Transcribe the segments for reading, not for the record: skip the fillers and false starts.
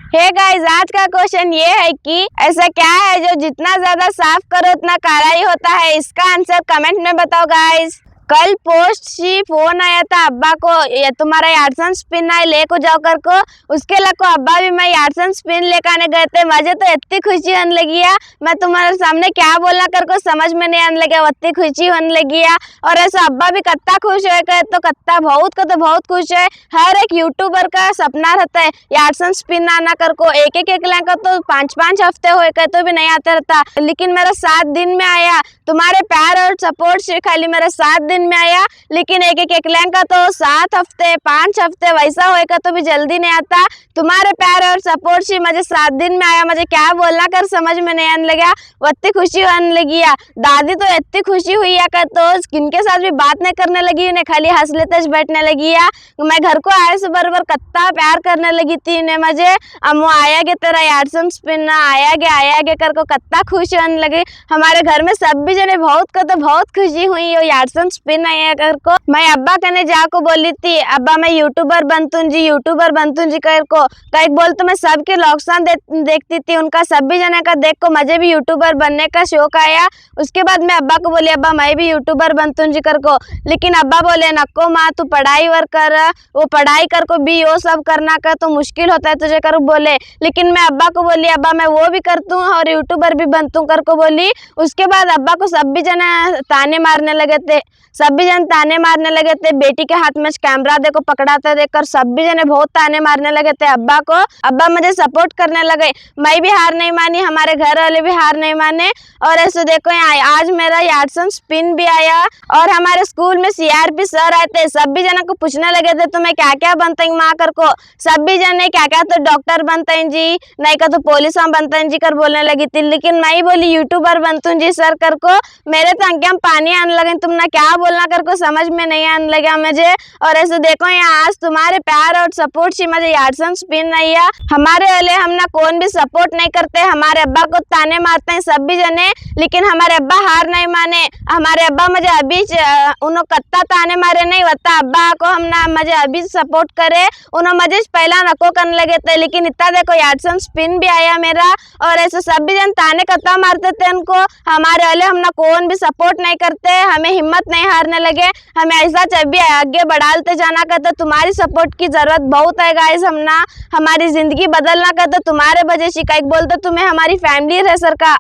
Hey guys, आज का question ये है कि ऐसा क्या है जो जितना ज्यादा साफ करो उतना काला ही होता है। इसका आंसर कमेंट में बताओ गाइस। कल पोस्ट सी फोन आया था अब्बा को, ये तुम्हारा यार्सन स्पिन आए ले को जाओ कर को। उसके लगो अब्बा भी मैं यार्सन स्पिन लेकर आने गए थे। मुझे तो इतनी खुशी होने लगी है, मैं तुम्हारे सामने क्या बोलना कर को समझ में नहीं आने लगा, इतनी खुशी होने लगी है। और ऐसा अब्बा भी कत्ता खुश है तो कत्ता बहुत को तो बहुत खुश है। हर एक यूट्यूबर का सपना रहता है यार्सन स्पिन आना कर को। एक एक लाख तो 5-5 हफ्ते हो गए तो भी नहीं आता रहता, लेकिन मेरा 7 दिन में आया। तुम्हारे प्यार और सपोर्ट से खाली मेरा 7 दिन में आया, लेकिन एक लाख का तो 7 हफ्ते 5 हफ्ते वैसा होएगा तो भी जल्दी नहीं आता। तुम्हारे प्यार और सपोर्ट से मुझे 7 दिन में आया। मुझे क्या बोलना कर समझ में नहीं आने लगा, इतनी खुशी होने लगी है। दादी तो इतनी खुशी हुई है कर तो किनके साथ भी बात नहीं करने लगी, उन्हें खाली हंस लेते बैठने लगी है। मैं घर को आए से बराबर कत्ता प्यार करने लगी थी उन्हें। मुझे अम्मू आया गे तेरा यार्सन स्पिन आया गे कर को कत्ता खुश होने लगी। हमारे घर में सब भी जने बहुत को तो बहुत खुशी हुई हो यार्सन स्पिन आया कर को। मैं अब्बा कने जाको बोली थी अब्बा मैं यूट्यूबर बनतूं जी कर को। कई बोल तो मैं सबके लॉकडाउन देखती थी, उनका सब भी जने का देख को मुझे भी यूट्यूबर बनने का शौक आया। उसके बाद मैं अब्बा को बोली अब्बा मैं भी यूट्यूबर बनतूं जी कर को, लेकिन अब्बा बोले नको माँ तू पढ़ाई वर कर, वो पढ़ाई कर को भी वो सब करना का तो मुश्किल होता है तुझे कर बोले। लेकिन मैं अब्बा को बोली अब्बा मैं वो भी करतूँ और यूट्यूबर भी बनतूं कर को बोली। उसके बाद अब्बा को सब भी जने ताने मारने लगे थे, बेटी के हाथ में कैमरा देखो पकड़ाते देखकर सब भी जने बहुत ताने मारने लगे थे अब्बा को। अब्बा मुझे सपोर्ट करने लगे, मैं भी हार नहीं मानी, हमारे घर वाले भी हार नहीं माने। और ऐसे देखो आज मेरा यार्सन स्पिन भी आया और हमारे स्कूल में सीआरपी सर आए थे। सब भी जने को पूछने लगे थे तुम्हें क्या क्या बनते हैं माँ कर को। सब भी जने क्या क्या तो डॉक्टर बनते हैं जी, नहीं का तो पुलिस बनते हैं जी कर बोलने लगी थी, लेकिन मैं बोली यूट्यूबर बनतूं जी सर कर को। मेरे तो आंखें में पानी आने लगे, तुमने क्या बोलना कर को समझ में नहीं आने लगा मुझे। और ऐसे देखो यहाँ आज तुम्हारे प्यार और सपोर्ट से मुझे यार्सन स्पिन नहीं है। हमारे वाले हमने कौन भी सपोर्ट नहीं करते, हमारे अब्बा को ताने मारते हैं सब भी जने, लेकिन हमारे अब्बा हार नहीं माने। हमारे अब्बा मुझे अभी उन्होंने कत्ता ताने मारे नहीं होता, अब्बा को हमने मुझे अभी सपोर्ट करे। उन्होंने मुझे पहला नको करने लगे थे, लेकिन इतना देखो यार्सन स्पिन भी आया मेरा। और ऐसे सब भी जन ताने कत्ता मारते थे उनको, हमारे वाले हमने कौन भी सपोर्ट नहीं करते, हमें हिम्मत नहीं हारने लगे, हमें ऐसा भी आगे बढ़ाते जाना कहते। तुम्हारी सपोर्ट की जरूरत बहुत है गाइस, हमना हमारी जिंदगी बदलना कहते तुम्हारे वजह से। कई बोलते तुम्हें हमारी फैमिली है सर का।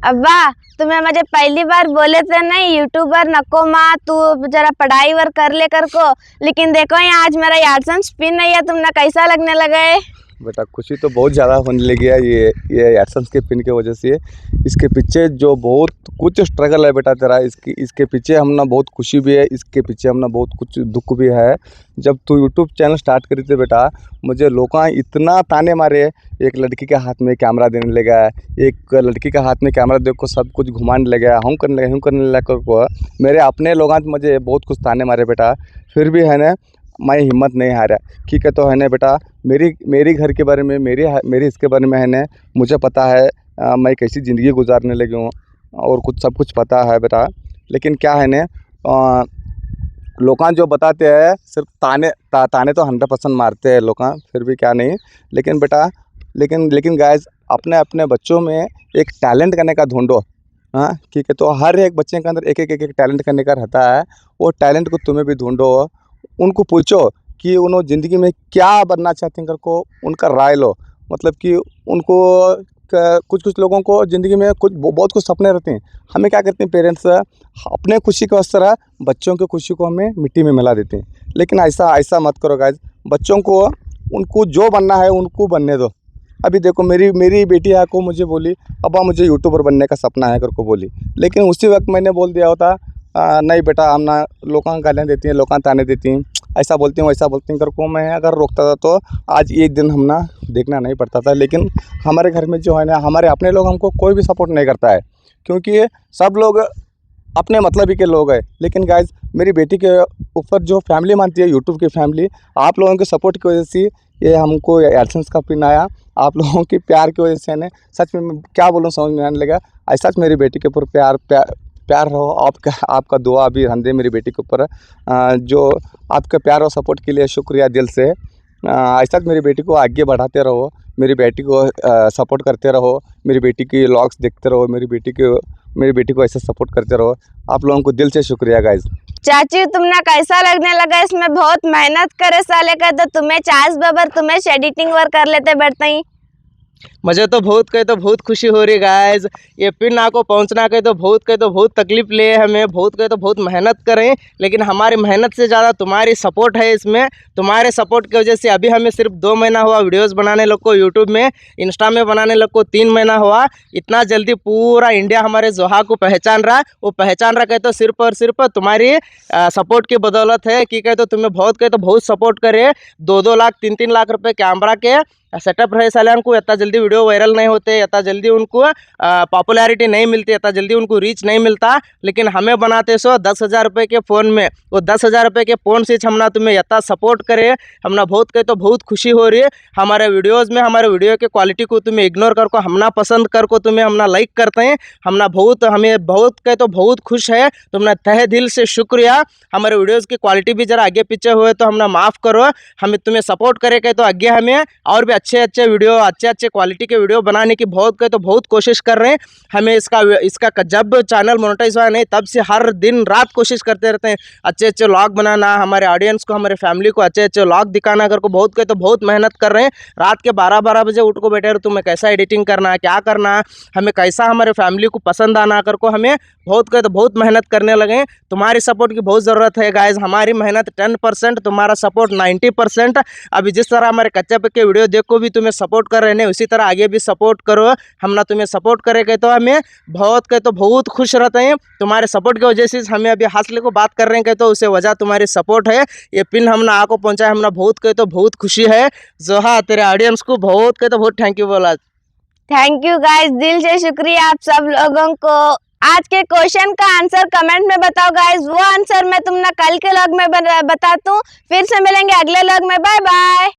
अब्बा तुम्हें मुझे पहली बार बोले थे नहीं यूट्यूबर नको माँ तू जरा पढ़ाई वर कर ले कर को, लेकिन देखो यहाँ आज मेरा यार्सन स्पिन नहीं है, तुमने कैसा लगने लगा है? बेटा खुशी तो बहुत ज़्यादा होने लगी है ये यार्सन के पिन की वजह से। इसके पीछे जो बहुत कुछ स्ट्रगल है बेटा तेरा, इसके पीछे हमने बहुत खुशी भी है, इसके पीछे हमने बहुत कुछ दुख भी है। जब तू यूट्यूब चैनल स्टार्ट करी थी बेटा, मुझे लोग इतना ताने मारे, एक लड़की के हाथ में कैमरा देने लगा, एक लड़की के हाथ में कैमरा देख को सब कुछ घुमाने लगा, हम करने लगा को। मेरे अपने लोग मुझे बहुत कुछ ताने मारे बेटा, फिर भी है ना मैं हिम्मत नहीं हारा। ठीक है तो है ना बेटा, मेरी घर के बारे में मेरी इसके बारे में है ना मुझे पता है, मैं कैसी ज़िंदगी गुजारने लगी हूँ और सब कुछ पता है बेटा। लेकिन क्या है ना लोग जो बताते हैं सिर्फ ताने तो 100% मारते हैं लोग, फिर भी क्या नहीं। लेकिन बेटा लेकिन गाइस अपने अपने बच्चों में एक टैलेंट करने का ढूंढो। हाँ ठीक है, तो हर एक बच्चे के अंदर एक टैलेंट करने का रहता है, वो टैलेंट को तुम्हें भी ढूंढो। उनको पूछो कि उन्होंने ज़िंदगी में क्या बनना चाहते हैं करको, उनका राय लो। मतलब कि उनको कुछ लोगों को ज़िंदगी में बहुत कुछ सपने रहते हैं। हमें क्या करते हैं पेरेंट्स अपने खुशी के वास्ते बच्चों की खुशी को हमें मिट्टी में मिला देते हैं। लेकिन ऐसा मत करो गाइस, बच्चों को उनको जो बनना है उनको बनने दो। अभी देखो मेरी बेटी को मुझे बोली अब्बा मुझे यूट्यूबर बनने का सपना है करको बोली, लेकिन उसी वक्त मैंने बोल दिया होता नहीं बेटा हम ना लोग गालियाँ देती हैं, लोग ताने देती हैं, ऐसा बोलती हूँ वैसा बोलती हूँ करको मैं अगर रोकता था तो आज एक दिन हम ना देखना नहीं पड़ता था। लेकिन हमारे घर में जो है ना हमारे अपने लोग हमको कोई भी सपोर्ट नहीं करता है, क्योंकि सब लोग अपने मतलब ही के लोग हैं। लेकिन गाइज मेरी बेटी के ऊपर जो फैमिली मानती है यूट्यूब की फैमिली, आप लोगों के सपोर्ट की वजह से ये हमको यार्सन का पिन आया। आप लोगों के प्यार की वजह से ना सच में मैं क्या बोलूँ समझ में आने लगा। ऐसा मेरी बेटी के ऊपर प्यार रहो, आपका दुआ भी रहने दे मेरी बेटी के ऊपर। जो आपके प्यार और सपोर्ट के लिए शुक्रिया दिल से। ऐसा मेरी बेटी को आगे बढ़ाते रहो, मेरी बेटी को सपोर्ट करते रहो, मेरी बेटी की व्लॉग्स देखते रहो, मेरी बेटी को ऐसे सपोर्ट करते रहो। आप लोगों को दिल से शुक्रिया गाइज। चाची तुमने कैसा लगने लगा? इसमें बहुत मेहनत करे साले का, तो तुम्हें चार्ज बबर तुम्हें एडिटिंग वर्क कर लेते बैठते ही। मुझे तो बहुत खुशी हो रही गाइज। ये पिन आपको पहुंचना के तो बहुत तकलीफ लिए हमें, बहुत मेहनत करें, लेकिन हमारी मेहनत से ज़्यादा तुम्हारी सपोर्ट है इसमें। तुम्हारे सपोर्ट की वजह से अभी हमें सिर्फ 2 महीना हुआ वीडियोस बनाने लोग को, यूट्यूब में, इंस्टा में बनाने लोग को 3 महीना हुआ। इतना जल्दी पूरा इंडिया हमारे जोहा को पहचान रहा है। वो पहचान रहा कहते तो सिर्फ और सिर्फ तुम्हारी सपोर्ट की बदौलत है कि कहते तुम्हें बहुत सपोर्ट करे। 2-2 लाख 3-3 लाख रुपये कैमरा के सेटअप रहे साले उनको, इतना जल्दी वीडियो वायरल नहीं होते, इतना जल्दी उनको पॉपुलैरिटी नहीं मिलती, इतना जल्दी उनको रीच नहीं मिलता। लेकिन हमें बनाते सो 10,000 रुपये के फ़ोन में, वो 10,000 रुपये के फ़ोन से हमने तुम्हें इतना सपोर्ट करे, हमने बहुत खुशी हो रही है। हमारे वीडियोज़ में हमारे वीडियो के क्वालिटी को तुम्हें इग्नोर कर को हमना पसंद कर को तुम्हें हमना लाइक करते हैं, हमें बहुत खुश है। तुमने तहे दिल से शुक्रिया। हमारे वीडियोज़ की क्वालिटी भी ज़रा आगे पीछे हुए तो हमने माफ़ करो। हमें तुम्हें सपोर्ट करे के तो आगे हमें और भी अच्छे वीडियो, अच्छे क्वालिटी के वीडियो बनाने की बहुत कोशिश कर रहे हैं। हमें इसका जब चैनल मोनेटाइज हुआ नहीं तब से हर दिन रात कोशिश करते रहते हैं अच्छे व्लॉग बनाना, हमारे ऑडियंस को, हमारे फैमिली को अच्छे व्लॉग दिखाना कर को बहुत मेहनत कर रहे हैं। रात के 12-12 बजे उठ को बैठे रहे, तुम्हें कैसा एडिटिंग करना है, क्या करना है, हमें कैसा हमारे फैमिली को पसंद आना कर को हमें बहुत मेहनत करने लगे हैं। तुम्हारी सपोर्ट की बहुत ज़रूरत है गाइज। हमारी मेहनत 10%, तुम्हारा सपोर्ट 90%। अभी जिस तरह हमारे कच्चे पक्के वीडियो देखो भी तुम्हें सपोर्ट कर रहे हैं, उसी तरह आगे भी सपोर्ट करो। हम ना तुम्हें सपोर्ट करेंगे तो हमें बहुत खुश रहते हैं। तुम्हारे सपोर्ट की वजह से हमें अभी हासिल को बात कर रहे हैं तो उसे वजह तुम्हारी सपोर्ट है। ये पिन हमने आपको पहुंचाया, हमने बहुत खुशी है। जोहा तेरे ऑडियंस को बहुत थैंक यू बोला। थैंक यू गाइस, दिल से शुक्रिया आप सब लोगों को। आज के क्वेश्चन का आंसर कमेंट में बताओ गाइस, वो आंसर मैं तुमने कल के व्लॉग में बताता हूँ। फिर से मिलेंगे अगले व्लॉग में, बाय बाय।